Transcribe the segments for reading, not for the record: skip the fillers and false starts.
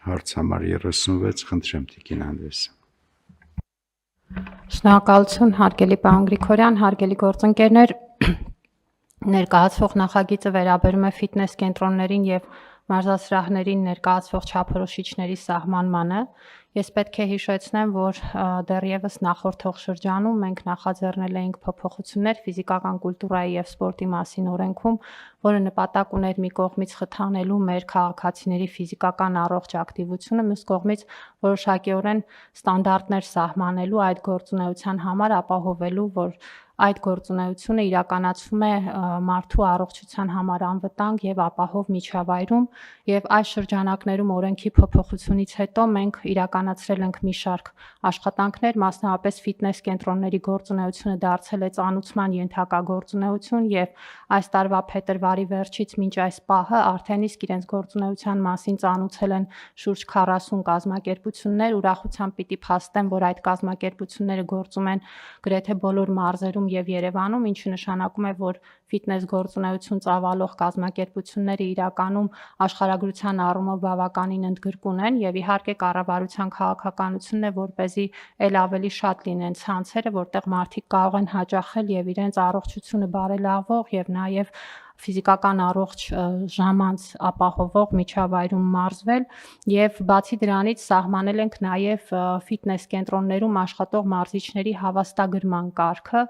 Հարց համար 36 խնդրեմ Տիկին Անդրեասյան։ Շնորհակալություն, հարգելի պարոն Գրիգորյան, հարգելի գործընկերներ, ներկայացվող նախագիծը վերաբերում է ֆիթնես կենտրոններին եւ մարզասրահներին ներկայացվող չափորոշիչների սահմանմանը։ Ես պետք է հիշեցնեմ, որ դեռևս նախորդող շրջանում մենք նախաձեռնել էինք փոփոխություններ ֆիզիկական կուլտուրայի եւ սպորտի մասին օրենքում, որը նպատակ ուներ մի կողմից խթանելու մեր քաղաքացիների ֆիզիկական առողջ ակտիվությունը, մյուս կողմից որոշակիորեն ստանդարտներ սահմանելու այդ գործունեության համար, ապահովելու, որ այդ գործունեությունը իրականացվում է մարդու առողջության համար անվտանգ եւ ապահով միջավայրում, եւ այս շրջանակներում օրենքի փոփոխությունից հետո մենք իրականացրել ենք մի շարք աշխատանքներ, մասնավորապես ֆիթնես կենտրոնների գործունեությունը դարձել է ծանուցման ենթակա գործունեություն եւ այս տարվա փետրվարի վերջից մինչ այս պահը արդեն իսկ իրենց գործունեության մասին ծանուցել են շուրջ 40 կազմակերպություններ, ուրախությամբ պիտի փաստեմ, որ այդ կազմակերպությունները գործում են գրեթե բոլոր մարզերում եւ Երևանում, ինչը նշանակում է, որ ֆիթնես գործունեություն ծավալող կազմակերպությունները իրականում աշխարհագրության առումով բավականին ընդգրկուն են եւ իհարկե կառավարության քաղաքականությունն է, որպեսզի ել ավելի շատ լինեն ցանցերը, որտեղ մարդիկ կարող են հաճախել եւ իրենց առողջությունը բարելավող եւ նաեւ ֆիզիկական առողջ ժամանց ապահովող միջավայրում մարզվել եւ բացի դրանից սահմանել ենք նաեւ ֆիթնես կենտրոններում աշխատող մարզիչների հավաստագրման կարգը,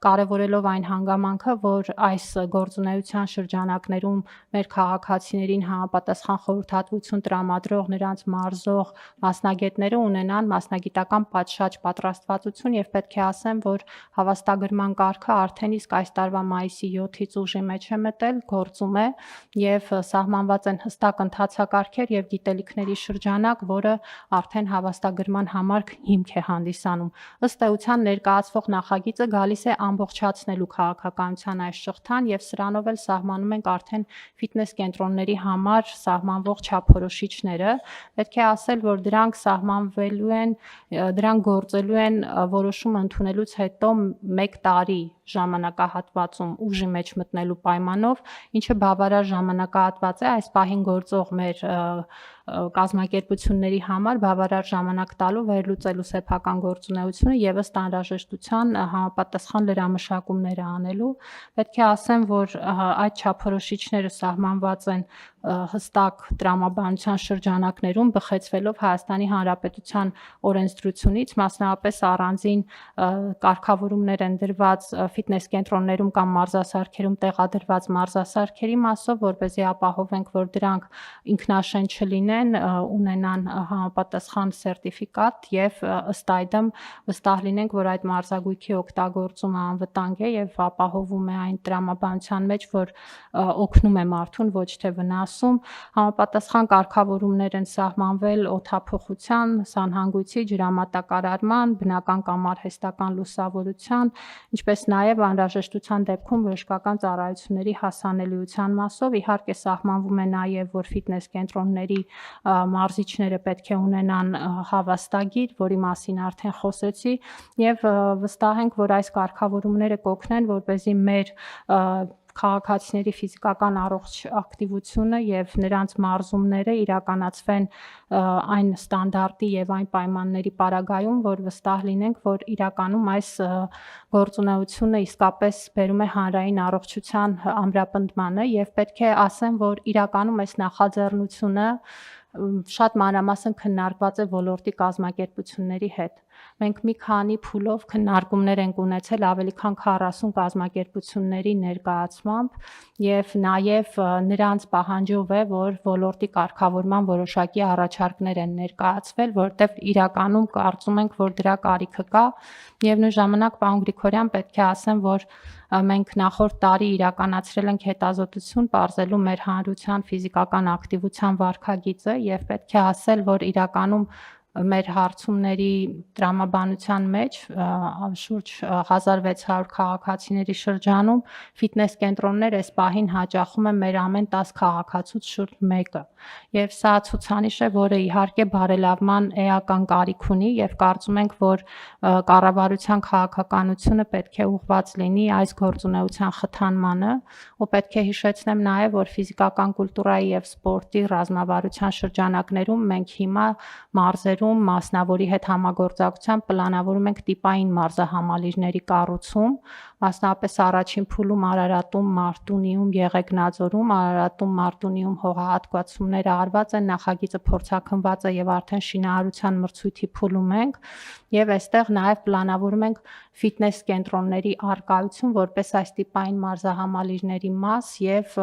կարևորելով այն հանգամանքը, որ այս գործունեության շրջանակներում մեր քաղաքացիներին համապատասխան խորհրդատվություն տրամադրող նրանց մարզող մասնագետները ունենան մասնագիտական պատշաճ պատրաստվածություն եւ պետք է ասեմ, որ հավաստագրման կարգը արդեն իսկ այս տարվա մայիսի 7-ից ուժի մեջ է գործում է եւ սահմանված են հստակ ընթացակարգեր եւ գիտելիքների շրջանակ, որը արդեն հավաստագրման համար հիմք է հանդիսանում։ Ըստ էության ներկայացվող նախագիծը գալիս է ամբողջացնելու քաղաքականության այս շղթան եւ սրանով էլ սահմանում ենք արդեն ֆիթնես կենտրոնների համար սահմանվող չափորոշիչները։ Պետք է ասել, որ դրանք սահմանվելու են, դրանք գործելու են որոշում ընդունելուց հետո 1 տարի ժամանակահատվածում ուժի մեջ մտնելու պայմանով, ինչը բավարար ժամանակահատված է այս պահին գործող մեր կազմակերպությունների համար բավարար ժամանակ տալու վերլուծելու սեփական գործունեությունը եւ ըստ անհրաժեշտության համապատասխան լրամշակումները անելու։ Պետք է ասեմ, որ այդ չափորոշիչները սահմանված են հստակ տրամաբանության շրջանակներում, բխեցվելով Հայաստանի Հանրապետության օրենսդրությունից, մասնավորապես առանձին կարգավորումներ են դրված ֆիթնես կենտրոններում կամ մարզասարքերում տեղադրված մարզասարքերի մասով, որպեսզի ապահովենք, որ դրանք ինքնաշեն չլինեն, ունենան համապատասխան սերտիֆիկատ եւ ըստ այդմ վստահ լինենք, որ այդ մարզագույքի օգտագործումը անվտանգ է եւ ապահովում է այն տրամաբանության մեջ, որ օգնում է մարդուն, ոչ թե վնասում։ Համապատասխան կարգավորումներ են սահմանվել օդափոխության, սանհանգույցի, ջրամատակարարման, բնական կամ արհեստական լուսավորության, ինչպես նաեւ անհրաժեշտության դեպքում բժշկական ծառայությունների հասանելիության մասով։ Իհարկե սահմանվում է նաեւ, որ ֆիթնես կենտրոնների մարզիչները պետք է ունենան հավաստագիր, որի մասին արդեն խոսեցի, եւ վստահ ենք, որ այս կարգավորումները կօգնեն, որպեսզի մեր քաղաքացիների ֆիզիկական առողջ ակտիվությունը եւ նրանց մարզումները իրականացվեն այն ստանդարտի եւ այն պայմանների պարագայում, որ վստահ լինենք, որ իրականում այս գործունեությունը իսկապես բերում է հանրային առողջության ամրապնդմանը եւ պետք է ասեմ, որ իրականում այս նախաձեռնությունը շատ մանրամասն քննարկված է ոլորտի կազմակերպությունների հետ։ Մենք մի քանի փուլով քննարկումներ ենք ունեցել ավելի քան 40 կազմակերպությունների ներկայացմամբ եւ նաեւ նրանց պահանջով է, որ ոլորտի կարգավորման որոշակի առաջարկներ են ներկայացվել, որտեղ իրականում կարծում ենք, որ դրա կարիքը կա եւ նույն ժամանակ պարոն Գրիգորյան պետք է ասեմ, որ մենք նախորդ տարի իրականացրել ենք հետազոտություն պարզելու մեր հանրության ֆիզիկական ակտիվության վարքագիծը եւ պետք է ասել, որ իրականում մեր հարցումների տրամաբանության մեջ շուրջ 1600 քաղաքացիների շրջանում ֆիթնես կենտրոններ այս պահին հաճախում են մեր ամեն 10 քաղաքացուց շուրջ մեկը։ Եվ սա ցուցանիշ է, որը իհարկե բարելավման էական կարիք ունի եւ կարծում ենք, որ կառավարության քաղաքականությունը պետք է ուղղված լինի այս գործունեության խթանմանը, ու պետք է հիշեցնեմ նաեւ, որ ֆիզիկական կուլտուրայի եւ սպորտի ռազմավարության շրջանակներում մենք հիմա մարզերում մասնավորի հետ համագործակցությամբ պլանավորում ենք տիպային մարզահամալիրների կառուցում, մասնավորապես առաջին փուլում Արարատում, Մարտունիում, Եղեգնաձորում, Արարատում, Մարտունիում հողահատկացումները արված են, նախագիծը փորձաքննված է եւ արդեն շինարարության մրցույթի փուլում ենք եւ այստեղ նաեւ պլանավորում ենք ֆիթնես կենտրոնների արկայություն որպես այս տիպային մարզահամալիրների մաս եւ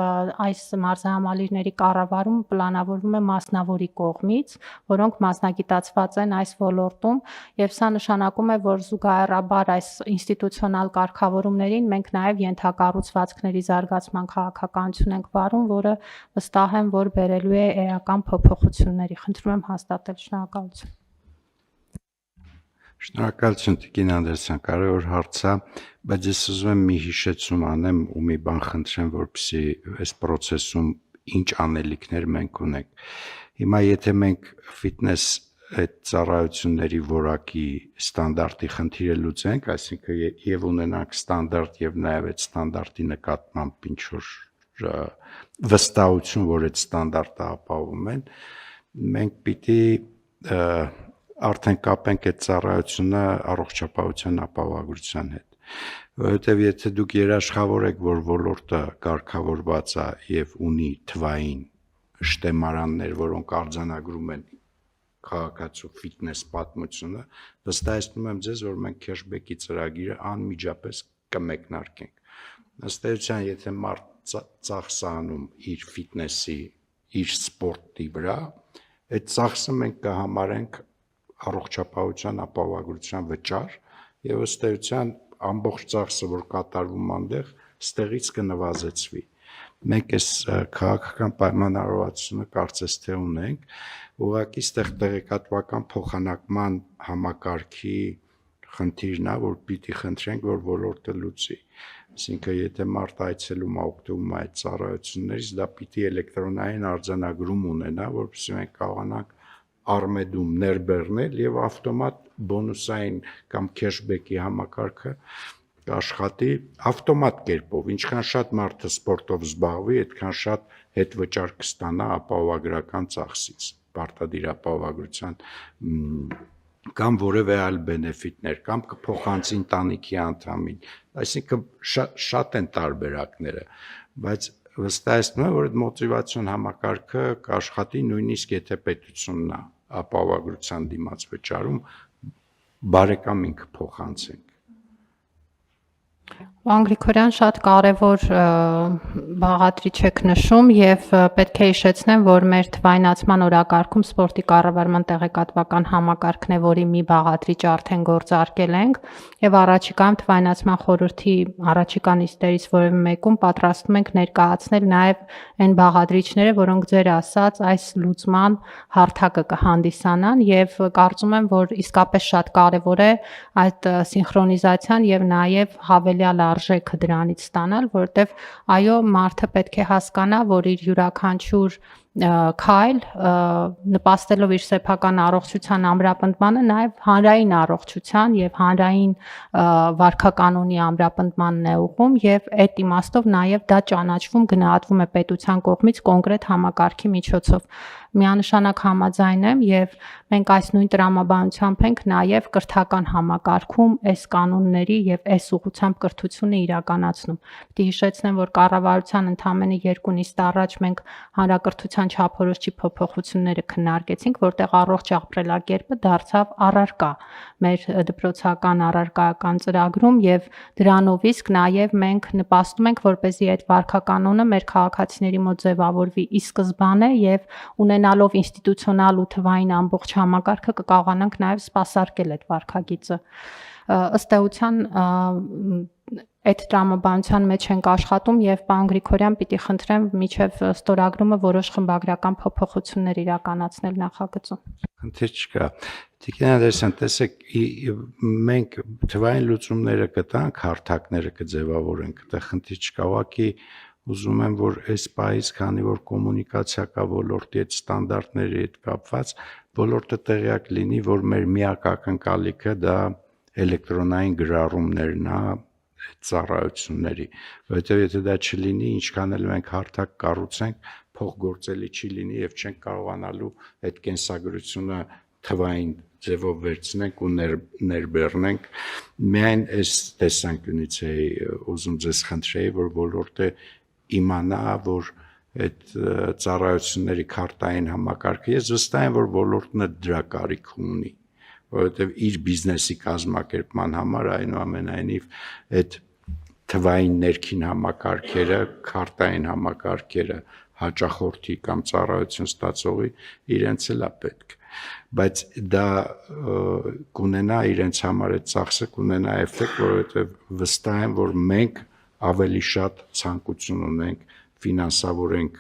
այս մարզահամալիրների կառավարումը պլանավորվում է մասնավորի կողմից, որոնք մասնագիտացված են այս ոլորտում եւ սա նշանակում է, որ զուգահեռաբար այս ինստիտուցիոնալ կարգավորումներին մենք նաեւ ենթակառուցվածքների զարգացման քաղաքականություն ենք վարում, որը վստահ եմ, որ բերելու է էական փոփոխությունների։ Խնդրում եմ հաստատել, շնորհակալություն։ Շնորհակալություն Տիկին Անդրեասյան, կարևոր հարց է, բայց ես ուզում եմ մի հիշեցում անեմ ու մի բան խնդրեմ, որպեսզի այս process-ում ինչ անելիքներ մենք ունենք։ Հիմա եթե մենք ֆիթնես այդ ծառայությունների որակի ստանդարտի խնդիրը լուծենք, այսինքն եւ ունենանք ստանդարտ եւ նաեւ այդ ստանդարտի նկատմամբ ինչ որ վստահություն, որ այդ ստանդարտը ապահովում են, մենք պիտի արդեն կապենք այդ ծառայությունը առողջապահության ապահովագրության հետ, որովհետև եթե դուք երաշխավոր եք, որ ոլորտը կարգավորված է եւ ունի թվային շտեմարաններ, որոնք արձանագրում են քաղաքացու ֆիթնես պատմությունը, վստահեցնում եմ ձեզ, որ մենք քեշբեքի ծրագիրը անմիջապես կմեկնարկենք։ Ըստ էության, եթե մարդ ծախս անում իր ֆիթնեսի, իր սպորտի վրա, այդ ծախսը մենք կհամարենք առողջապահության ապահովագրության վճար եւ ըստ էության ամբողջ ծախսը, որ կատարվում այնտեղ, ստեղից կնվազեցվի։ Մենք այս քաղաքական պայմանավորվածությունը կարծես թե ունենք, ուղղակի ստեղ տեղեկատվական փոխանակման համակարգի խնդիրն է, որ պիտի խնդրենք, որ ոլորտը լուծի։ Այսինքն, եթե մարդ այցելում է օգտվում է այդ ծառայություններից, դա պիտի էլեկտրոնային արձանագրում ունենա, որպեսզի մենք կարողանանք արմեդում ներբեռնել եւ ավտոմատ բոնուսային կամ քեշբեքի համակարգը աշխատի ավտոմատ կերպով, ինչքան շատ մարդը սպորտով զբաղվի, այդքան շատ հետվճար կստանա ապահովագրական ծախսից, պարտադիր ապահովագրության կամ որևէ այլ բենեֆիտներ, կամ կփոխանցի ընտանիքի անդամին, այսինքն շատ են տարբերակները, բայց վստահեցնում եմ, որ այդ մոտիվացիոն համակարգը կաշխատի նույնիսկ եթե պետությունն է ապահովագրության դիմաց վճարում, բարեկամին կփոխանցենք։ Պարոն Գրիգորյան, շատ կարևոր բաղադրիչ եք նշում եւ պետք է հիշեցնեմ, որ մեր թվայնացման օրակարգում սպորտի կառավարման տեղեկատվական համակարգն է, որի մի բաղադրիչ արդեն գործարկել ենք եւ առաջիկայում թվայնացման խորհրդի առաջիկա նիստերից որևէ մեկում պատրաստում ենք ներկայացնել նաեւ այն բաղադրիչները, որոնք ձեր ասած այս լուծման հարթակը կհանդիսանան եւ կարծում եմ, որ իսկապես շատ կարևոր է այդ սինխրոնիզացիան եւ նաեւ հավելյալ արժեքը դրանից ստանալ, որովհետև այո, մարդը պետք է հասկանա, որ իր յուրաքանչյուր քայլ նպաստելով իր սեփական առողջության ամրապնդմանը, նաև հանրային առողջության եւ հանրային վարքականոնի ամրապնդմանն է ուղղում եւ այդ իմաստով նաև դա ճանաչվում գնահատվում է պետության կողմից կոնկրետ համակարգի միջոցով։ Միանշանակ համաձայն եմ եւ մենք այս նույն տրամաբանությամբ ենք նաև կրթական համակարգում այս կանոնների եւ այս ուղղությամբ կրթությունը իրականացնում։ Պետք է հիշեցնեմ, որ կառավարության ընդամենը 2 նիստ առաջ մենք հանրակրթության չափորոշիչի փոփոխությունները քննարկեցինք, որտեղ առողջ ապրելակերպը դարձավ առարկա մեր դպրոցական առարկայական ծրագրում եւ դրանով իսկ նաև մենք նպաստում ենք, որպեսզի այդ վարքականոնը մեր քաղաքացիների մոտ ձևավորվի ի սկզբանե եւ ունենալով ինստիտուցիոնալ ու թվային ամբողջ համակարգը կկարողանանք նաև սպասարկել այդ վարքագիծը։ Ըստ էության այդ տրամաբանության մեջ ենք աշխատում եւ պարոն Գրիգորյան պիտի խնդրեմ միջև ստորագրումը որոշ խմբագրական փոփոխություններ իրականացնել նախագծում։ Խնդիր չկա։ Տիկին Անդրեասյան, տեսեք, մենք թվային լուծումները կտանք, հարթակները կձևավորենք, դա խնդիր չկա, ուղղակի ուզում եմ, որ այս պահից, քանի որ կոմունիկացիա կա ոլորտի այդ ստանդարտների հետ կապված, ոլորտը տեղյակ լինի, որ մեր միակ ակնկալիքը դա էլեկտրոնային գրառումներն է այդ ծառայությունների, որովհետև եթե դա չլինի, ինչքան էլ մենք հարթակ կառուցենք, փոխգործելի չի լինի եւ չենք կարողանալու այդ կենսագրությունը թվային ձևով վերցնենք ու ներբեռնենք։ Միայն այս տեսանկյունից էի ուզում ձեզ խնդրեի, որ ոլորտը իմանա, որ այդ ծառայությունների քարտային համակարգը, ես վստահ եմ, որ ոլորտն դրա կարիք ունի, որովհետև իր բիզնեսի կազմակերպման համար այնուամենայնիվ այդ թվային ներքին համակարգերը, քարտային համակարգերը հաճախորդի կամ ծառայություն ստացողի իրենց էլ է պետք, բայց դա կունենա իրենց համար այդ ծախսը կունենա էֆեկտ, որովհետև վստահ եմ, որ մենք ավելի շատ ցանկություն ունենք ֆինանսավորենք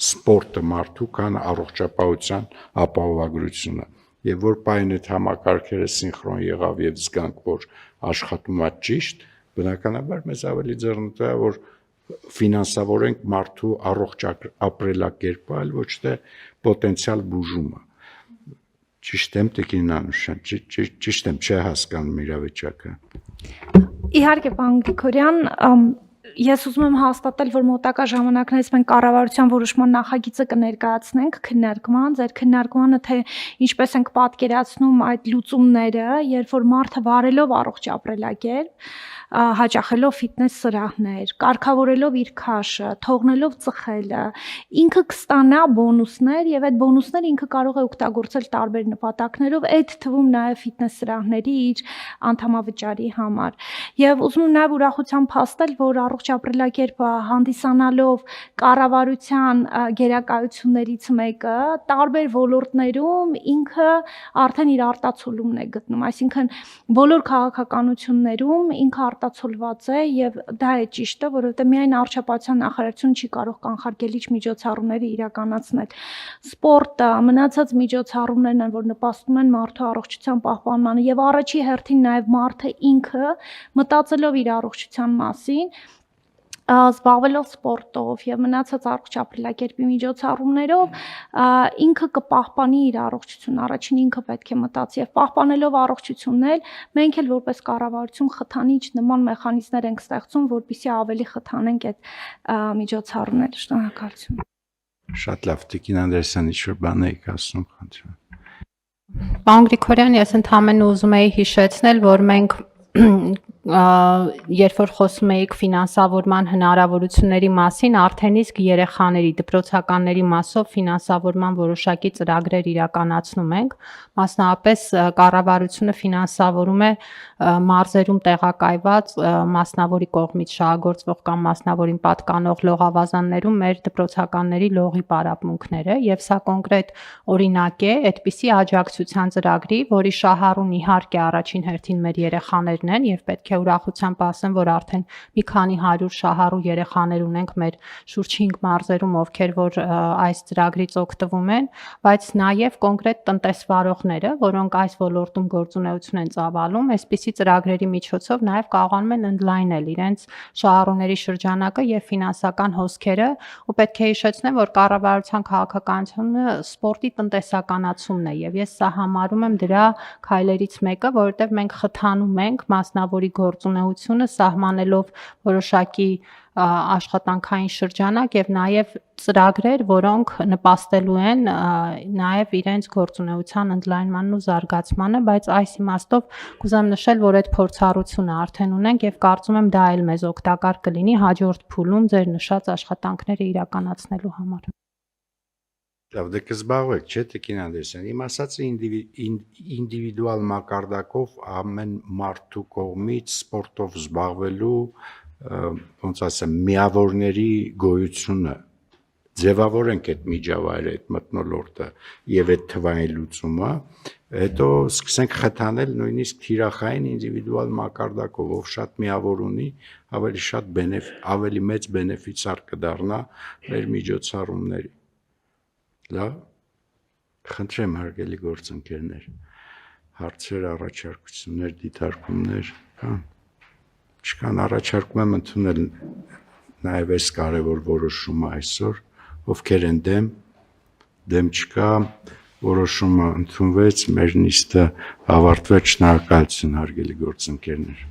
սպորտը մարդու, քան առողջապահության ապահովագրությունը։ Եվ որ պայն այդ համակարգերը սինխրոն եղավ եւ զգանք, որ աշխատում է ճիշտ, բնականաբար մեզ ավելի ձեռնտու է, որ ֆինանսավորենք մարդու առողջ ապրելակերպը, այլ ոչ թե պոտենցիալ բուժումը։ Ճիշտ եմ, Տիկին Անուշյան, ճիշտ եմ, չէ հասկանում իրավիճակը։ Իհարկե, պարոն Գրիգորյան, ես ուզում եմ հաստատել, որ մոտակա ժամանակներից մենք կառավարության որոշման նախագիծը կներկայացնենք քննարկման, ձեր քննարկմանը, թե ինչպես ենք պատկերացնում այդ լուծումները, երբ որ մարդը վարելով առողջ ապրելակերպ, հաճախելով ֆիթնես սրահներ, կարգավորելով իր քաշը, թողնելով ծխելը, ինքը կստանա բոնուսներ եւ այդ բոնուսները ինքը կարող է օգտագործել տարբեր նպատակներով, այդ թվում նաեւ ֆիթնես սրահների իր անդամավճարի համար։ Եվ ուզում եմ նաեւ ուրախությամբ հաստատել, որ առողջ ապրելակերպը հանդիսանալով կառավարության գերակայություններից մեկը, տարբեր ոլորտներում ինքը արդեն իր արտացոլումն է գտնում, այսինքն բոլոր քաղաքականություններում ինքը արտացոլված է եւ դա է ճիշտը, որովհետեւ միայն առողջապահության նախարարությունը չի կարող կանխարգելիչ միջոցառումները իրականացնել։ Սպորտը, մնացած միջոցառումներն են, որ նպաստում են մարդու առողջության պահպանմանը եւ առաջի հերթին նաեւ մարդը ինքը մտածելով իր առողջության մասին, զբաղվելով սպորտով եւ մնացած առողջ ապրելակերպի միջոցառումներով ինքը կպահպանի իր առողջությունը, առաջին ինքը պետք է մտածի եւ պահպանելով առողջությունն էլ մենք էլ որպես կառավարություն խթանիչ նման մեխանիզմներ ենք ստեղծում, որպեսզի ավելի խթանենք այդ միջոցառումները։ Շնորհակալություն։ Շատ լավ, Տիկին Անդրեասյան, ինչ-որ բան եք ասում, խնդրում եմ։ Պարոն Գրիգորյան, ես ընդհանրապես ուզում եի հիշեցնել, որ մենք երբ որ խոսում էիք ֆինանսավորման հնարավորությունների մասին, արդեն իսկ երեխաների դպրոցականների մասով ֆինանսավորման որոշակի ծրագրեր իրականացնում ենք, մասնավորապես կառավարությունը ֆինանսավորում է մարզերում տեղակայված մասնավորի կողմից շահագործվող կամ մասնավորին պատկանող լողավազաններում մեր դպրոցականների լողի պարապմունքները, եւ սա կոնկրետ օրինակ է այդպիսի աջակցության ծրագրի, որի շահառուն իհարկե առաջին հերթին մեր երեխաներն են եւ պետք է ուրախությամբ ասեմ, որ արդեն մի քանի 100 շահառու երեխաներ ունենք մեր շուրջ 5 մարզերում, ովքեր որ այս ծրագրից օգտվում են, բայց նաեւ կոնկրետ տնտեսվարողները, որոնք այս ոլորտում գործունեություն են ծավալում, այսպիսի ծրագրերի միջոցով նաեւ կարողանում են ընդլայնել իրենց շահառուների շրջանակը եւ ֆինանսական հոսքերը, ու պետք է հիշեցնեմ, որ կառավարության քաղաքականությունը սպորտի տնտեսականացումն է եւ ես սա համարում եմ դրա քայլերից մեկը, որովհետեւ մենք խթանում ենք մասնավորի գործունեությունը սահմանելով որոշակի աշխատանքային շրջանակ եւ նաեւ ծրագրեր, որոնք նպաստելու են նաեւ իրենց գործունեության ընդլայնմանն ու զարգացմանը, բայց այս իմաստով կուզեմ նշել, որ այդ փորձառությունը արդեն ունենք եւ կարծում եմ դա էլ մեզ օգտակար կլինի հաջորդ փուլում ձեր նշած աշխատանքները իրականացնելու համար։ Լավ, դե կզբաղվեք, չէ՞ Տիկին Անդրեասյան։ Իմ ասածը ինդիվիդուալ մակարդակով ամեն մարդու կողմից սպորտով զբաղվելու, ոնց ասեմ, միավորների գոյությունը ձևավորենք այդ միջավայրը, այդ մթնոլորտը եւ այդ թվային լուծումը, հետո սկսենք խթանել նույնիսկ թիրախային ինդիվիդուալ մակարդակով, ով շատ միավոր ունի, ավելի մեծ բենեֆիցիար կդառնա մեր միջոցառումների։ Լավ, Խնդրեմ հարգելի գործընկերներ, հարցեր, առաջարկություններ, դիտարկումներ կան։ Չկան, առաջարկում եմ ընդունել նաև այս կարևոր որոշումը այսօր, ովքեր են դեմ չկա, որոշումը ընդունվեց, մեր նիստը ավարտվեց, շնորհակալություն հարգելի գործընկերներ։